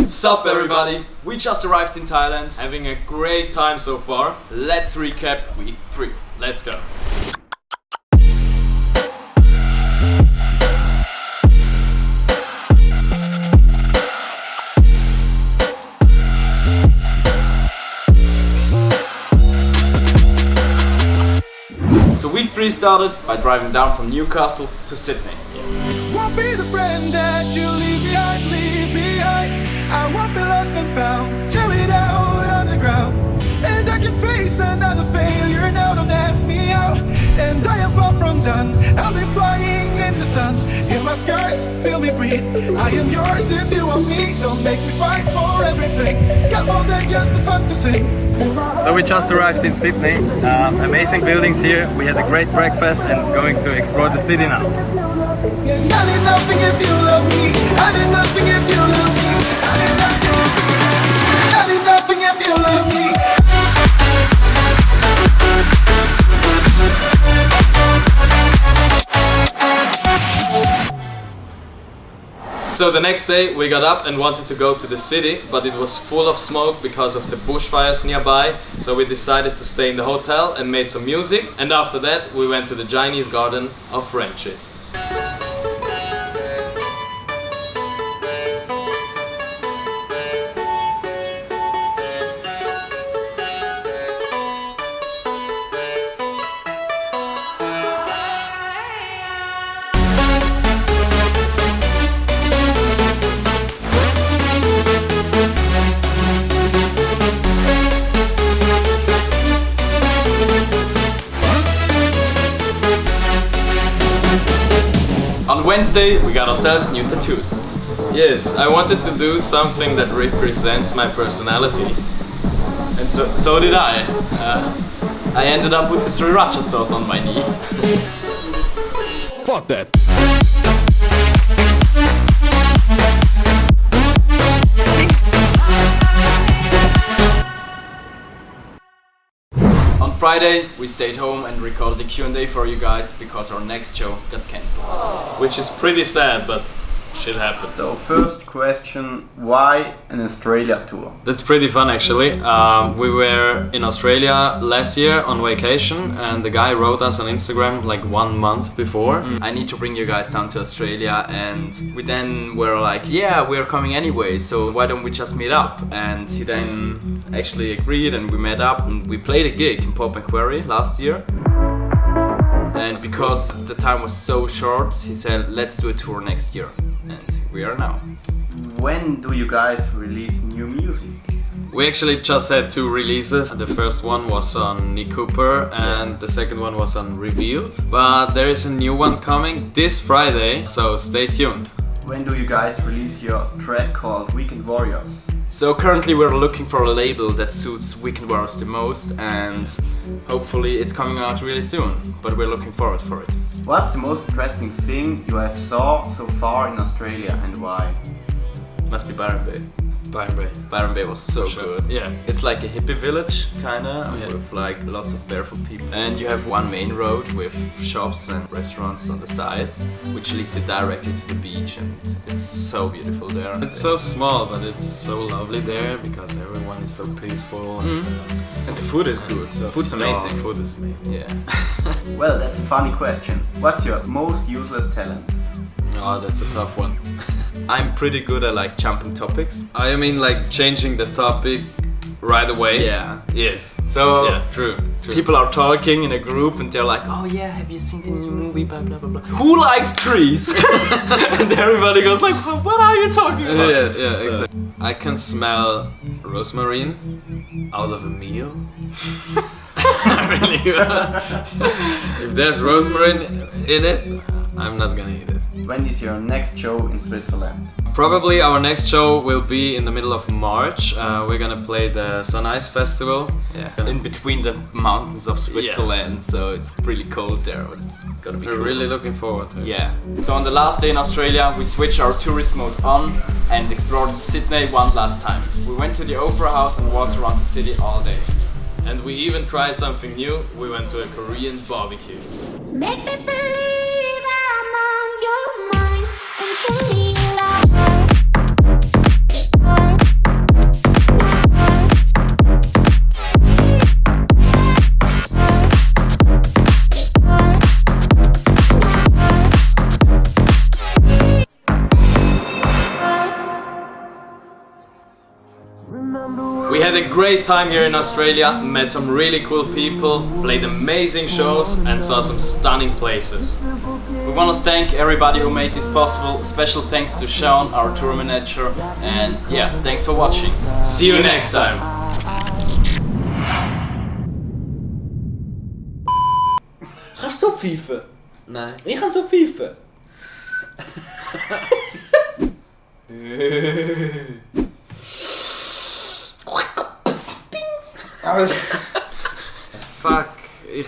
Sup everybody, we just arrived in Thailand, having a great time so far. Let's recap week 3. Let's go. So week 3 started by driving down from Newcastle to Sydney. Won't be the friend that you leave behind, leave behind. I won't be lost and found, carried out underground. And I can face another failure, now don't ask me how. And I am far from done, I'll be flying in the sun. In my scars, feel me breathe, I am yours if you want me. Don't make me fight for everything, got more than just the sun to sing. So we just arrived in Sydney, amazing buildings here, we had a great breakfast and going to explore the city now. And I need nothing if you love me, I need nothing if you love me, I need nothing if you love me. So the next day we got up and wanted to go to the city, but it was full of smoke because of the bushfires nearby. So we decided to stay in the hotel and made some music, and after that we went to the Chinese garden of Renchi. On Wednesday we got ourselves new tattoos. Yes, I wanted to do something that represents my personality. And so did I. I ended up with a sriracha sauce on my knee. Fuck that. On Friday we stayed home and recorded a Q&A for you guys because our next show got cancelled. Which is pretty sad, but shit happens. So first question, why an Australia tour? That's pretty fun actually. We were in Australia last year on vacation and the guy wrote us on Instagram like 1 month before. I need to bring you guys down to Australia, and we then were like, yeah, we're coming anyway, so why don't we just meet up? And he then actually agreed and we met up and we played a gig in Pop Macquarie last year. And because the time was so short, he said, let's do a tour next year. And we are now. When do you guys release new music? We actually just had 2 releases. The first one was on Nick Cooper and the second one was on Revealed. But there is a new one coming this Friday, so stay tuned. When do you guys release your track called Weekend Warriors? So currently we're looking for a label that suits Weekend Warriors the most, and hopefully it's coming out really soon, but we're looking forward for it. What's the most interesting thing you have saw so far in Australia and why? Must be Byron Bay. Byron Bay. Byron Bay was so Sure. good. Yeah, it's like a hippie village kinda, with like lots of barefoot people. And you have one main road with shops and restaurants on the sides, which leads you directly to the beach, and it's so beautiful there. It's so small, but it's so lovely there because everyone is so peaceful. And the food is good. So Food's amazing. Food is amazing. Yeah. Well, that's a funny question. What's your most useless talent? Oh, that's a tough one. I'm pretty good at like jumping topics. I mean, like changing the topic right away. Yeah. Yes. So Yeah, true. people are talking in a group and they're like, oh yeah, have you seen the new movie, blah blah blah blah. Who likes trees? And everybody goes like, what are you talking about? Yeah, exactly. I can smell rosemary out of a meal. Really good. If there's rosemary in it, I'm not gonna eat it. When is your next show in Switzerland? Probably our next show will be in the middle of March. We're gonna play the Sun Ice Festival. Yeah. In between the mountains of Switzerland, so it's really cold there, but it's gonna be We're cool. really looking forward to it. Yeah. So on the last day in Australia, we switched our tourist mode on and explored Sydney one last time. We went to the Opera House and walked around the city all day. And we even tried something new. We went to a Korean barbecue. Make me believe I'm on your mind until we lost. We had a great time here in Australia, met some really cool people, played amazing shows and saw some stunning places. We want to thank everybody who made this possible. Special thanks to Sean, our tour manager, and yeah, thanks for watching. See you next time. Kannst du so pfeifen? Nein. Ich kann so pfeifen. Fuck. Ich